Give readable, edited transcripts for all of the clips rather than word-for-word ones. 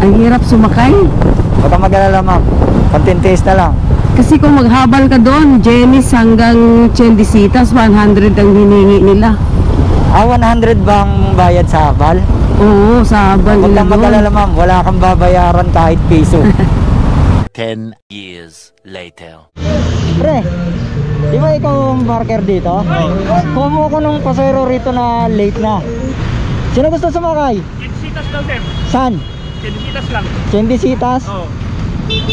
Ang hirap sumakay. Huwag kang mag-alala, ma'am. Konting taste na lang. Kasi kung maghabal ka doon, Jenis hanggang Chendisitas, 100 ang hiningi nila. 100 bang bayad sa habal? Oo, sa habal Huwag nila kang doon. mag-alala, ma'am. Wala kang babayaran kahit piso. 10 years later. Pre, di ba ikaw ang barker dito? Kumo ko nung pasayro rito na late na. Sino gusto sumakay? Chendisitas daw, sir. San? Chendisitas lang. Chendisitas? Oo.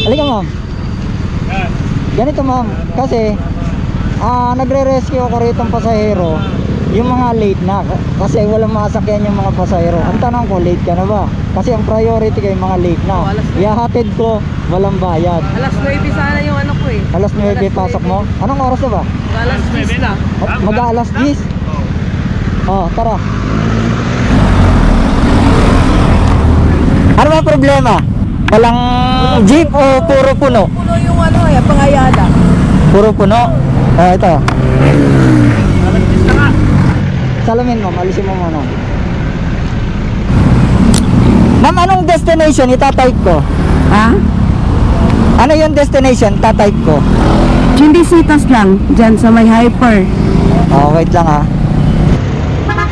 Halika, ma'am. Yan. Ganito, ma'am. Kasi nagre-rescue ako rito ng pasahero. Yung mga late na. Kasi walang masakyan yung mga pasahero. Ang tanong ko, late ka na ba? Kasi ang priority kayo yung mga late na. Ihahatid ko, walang bayad. Alas 9 sana yung ano ko eh. Alas 9 pasok mo? Anong oras na ba? Alas 10 na. Mag-aalas 10? Oh, tara. Ano ba problema? Walang jeep o puro puno? Puno yung ano eh, pangayada. Puro puno? Ito. Alas 10 na nga. Salamin mo, alisin mo muna. Ma'am, anong destination itatype ko? Ha? Ano yung destination tatype ko? Chendisitas lang, dyan sa may hyper. Oh, wait lang ha.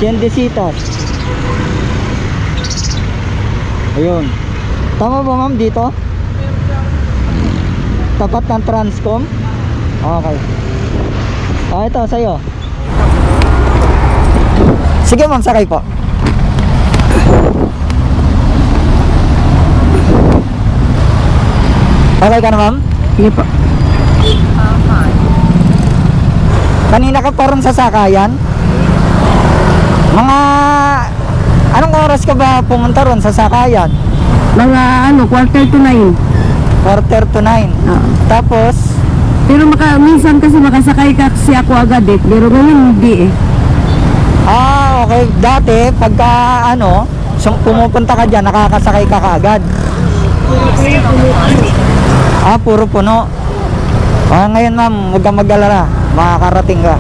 Chendisitas. Ayun. Tama ba, ma'am, dito? Tapat ng Transcom? Okay. Ito sa'yo. Sige, ma'am, sakay po. Okay ka na, ma'am? Sige po. Kanina ka pa rin sa sakayan? Mga... Anong oras ka ba pumunta ron sa sakayan? Mga ano, quarter to 9. Quarter to 9. Tapos, Pero minsan kasi makasakay ka kasi ako agad eh. Pero ngayon hindi eh. okay. Dati, pagka pumupunta ka dyan, nakakasakay ka kaagad. Puro puno. Ngayon, ma'am, huwag kang mag-alala. Makakarating ka.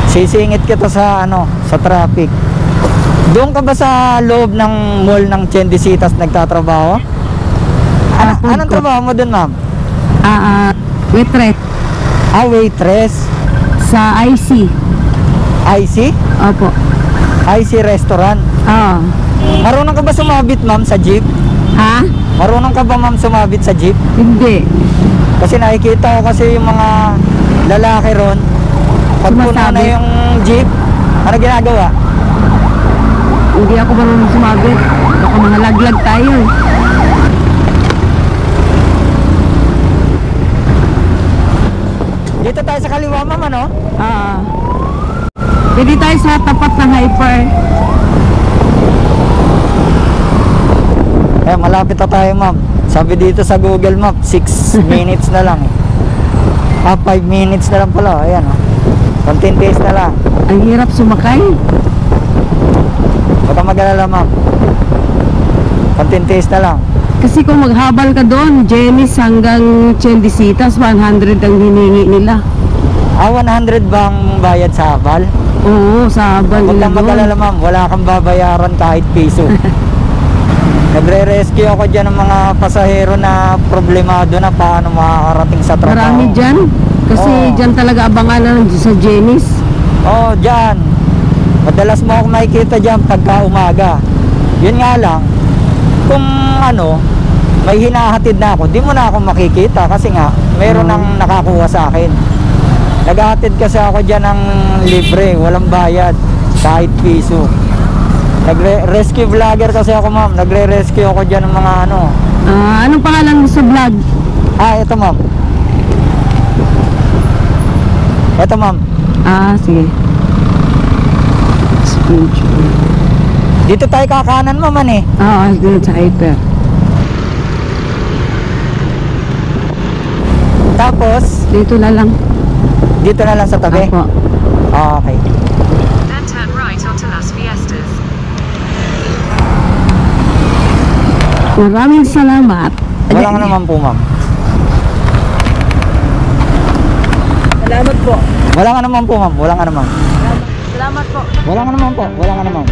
Sisingit kita sa sa traffic. Doon ka ba sa loob ng mall ng Chendisitas nagtatrabaho? Anong trabaho mo doon, ma'am? Waitress Waitress. sa IC. IC? Opo. IC restaurant. Marunong ka ba sumabit, ma'am, sa jeep? Ha? Marunong ka ba, ma'am, sumabit sa jeep? Hindi. Kasi nakikita ko kasi yung mga lalaki ron, pag puno na Sumasabit. yung jeep, ano ginagawa? Hindi ako marunong sumabit. Baka mga laglag tayo eh. Dito tayo sa kaliwa, ma'am, ano? Pwede tayo sa tapat ng hyper. Malapit na tayo, ma'am. Sabi dito sa Google Map, 6 minutes na lang. 5 minutes na lang pala. Ayan, konting days na lang. Ang hirap sumakay. Huwag kang mag-alala, ma'am. Konting days na lang. Kasi kung maghabal ka doon, Jenis hanggang Chendisitas, 100 ang hiningi nila. 100 bang bayad sa habal? Oo, sa habal Huwag nila kang doon. mag-alala, ma'am. Wala kang babayaran kahit piso. Nagre-rescue ako dyan ng mga pasahero na problemado na paano makakarating sa trabaho. Marami dyan. Kasi dyan talaga abangan sa Jenis. Dyan. Madalas mo ako makikita dyan pagka umaga. Yun nga lang, kung may hinahatid na ako, di mo na ako makikita kasi nga, meron nang nakakuha sa akin. Naghahatid kasi ako dyan ng libre, walang bayad, kahit piso. Rescue vlogger kasi ako, ma'am. Nagre-rescue ako dyan ng mga Anong pangalan mo sa vlog? Ito, ma'am. Ito, ma'am. Sige. Dito tayo kakanan, ma'am, Dito sa hyper. Tapos, Dito na lang. dito na lang sa tabi. Apo. Okay. Then turn right onto Las Fiestas. Maraming salamat. Walang naman po, ma'am. Salamat po. Walang naman po, ma'am. Walang naman. Salamat po. Walang naman po. Walang naman.